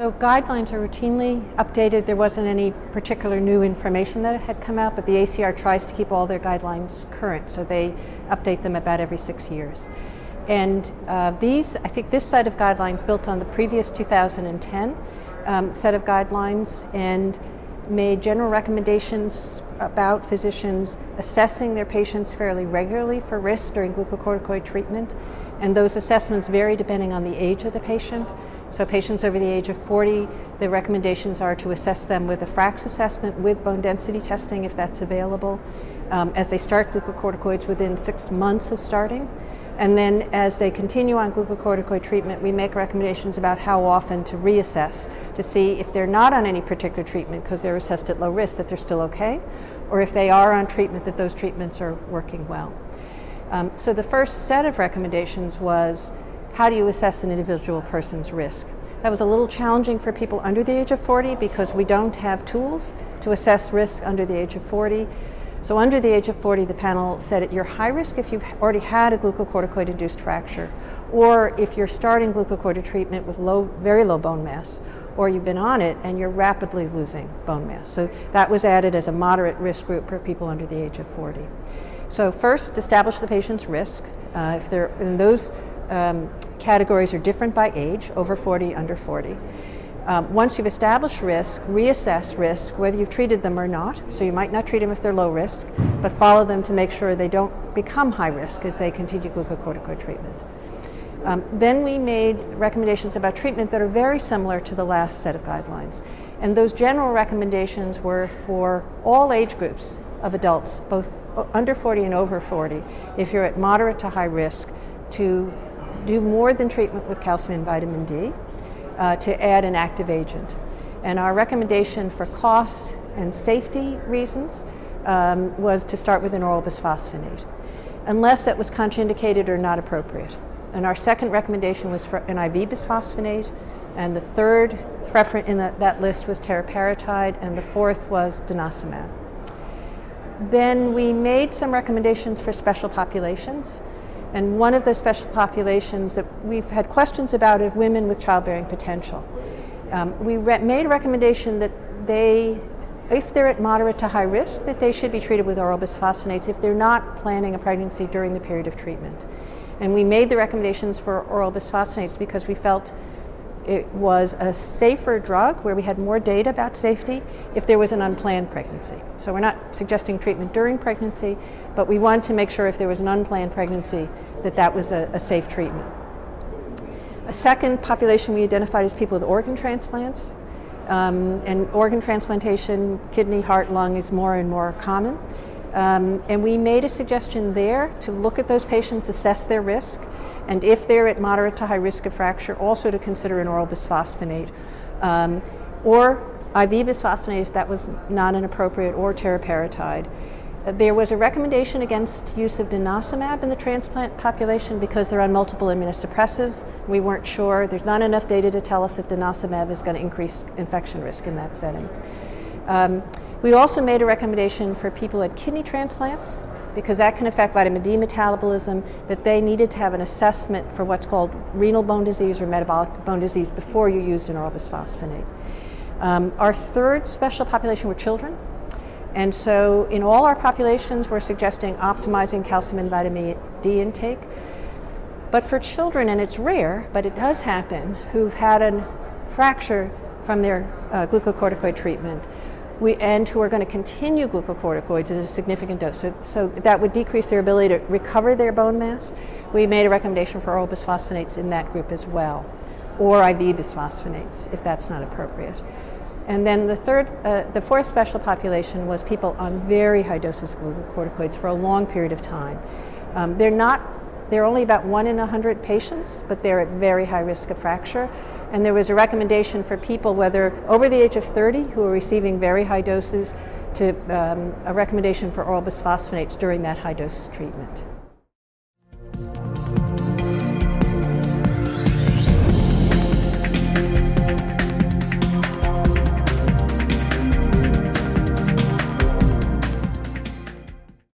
So guidelines are routinely updated. There wasn't any particular new information that had come out, but the ACR tries to keep all their guidelines current, so they update them about every 6 years. And I think this set of guidelines built on the previous 2010 set of guidelines and made general recommendations about physicians assessing their patients fairly regularly for risk during glucocorticoid treatment. And those assessments vary depending on the age of the patient. So patients over the age of 40, the recommendations are to assess them with a FRAX assessment with bone density testing if that's available, as they start glucocorticoids within 6 months of starting. And then as they continue on glucocorticoid treatment, we make recommendations about how often to reassess to see if they're not on any particular treatment because they're assessed at low risk, that they're still okay, or if they are on treatment, that those treatments are working well. So the first set of recommendations was, how do you assess an individual person's risk? That was a little challenging for people under the age of 40 because we don't have tools to assess risk under the age of 40. So under the age of 40, the panel said that you're high risk if you've already had a glucocorticoid-induced fracture, or if you're starting glucocorticoid treatment with very low bone mass, or you've been on it and you're rapidly losing bone mass. So that was added as a moderate risk group for people under the age of 40. So first, establish the patient's risk. If they're in those categories are different by age, over 40, under 40. Once you've established risk, reassess risk, whether you've treated them or not. So you might not treat them if they're low risk, but follow them to make sure they don't become high risk as they continue glucocorticoid treatment. Then we made recommendations about treatment that are very similar to the last set of guidelines. And those general recommendations were for all age groups of adults, both under 40 and over 40, if you're at moderate to high risk, to do more than treatment with calcium and vitamin D, to add an active agent. And our recommendation for cost and safety reasons was to start with an oral bisphosphonate, unless that was contraindicated or not appropriate. And our second recommendation was for an IV bisphosphonate, and the third preference in that list was teriparatide, and the fourth was denosumab. Then we made some recommendations for special populations. And one of the special populations that we've had questions about is women with childbearing potential. We made a recommendation that if they're at moderate to high risk, that they should be treated with oral bisphosphonates if they're not planning a pregnancy during the period of treatment. And we made the recommendations for oral bisphosphonates because we felt it was a safer drug where we had more data about safety if there was an unplanned pregnancy. So we're not suggesting treatment during pregnancy, but we wanted to make sure if there was an unplanned pregnancy that was a safe treatment. A second population we identified as people with organ transplants. And organ transplantation, kidney, heart, lung, is more and more common. And we made a suggestion there to look at those patients, assess their risk, and if they're at moderate to high risk of fracture, also to consider an oral bisphosphonate, or IV bisphosphonate if that was not inappropriate, or teriparatide. There was a recommendation against use of denosumab in the transplant population because they're on multiple immunosuppressives. We weren't sure. There's not enough data to tell us if denosumab is going to increase infection risk in that setting. We also made a recommendation for people at kidney transplants, because that can affect vitamin D metabolism, that they needed to have an assessment for what's called renal bone disease or metabolic bone disease before you used an oral bisphosphonate. Our third special population were children. And so in all our populations, we're suggesting optimizing calcium and vitamin D intake. But for children, and it's rare, but it does happen, who've had a fracture from their glucocorticoid treatment, and who are going to continue glucocorticoids at a significant dose. So that would decrease their ability to recover their bone mass. We made a recommendation for oral bisphosphonates in that group as well, or IV bisphosphonates if that's not appropriate. And then the fourth special population was people on very high doses of glucocorticoids for a long period of time. They're only about 1 in 100 patients, but they're at very high risk of fracture. And there was a recommendation for people, whether over the age of 30, who are receiving very high doses, to a recommendation for oral bisphosphonates during that high dose treatment.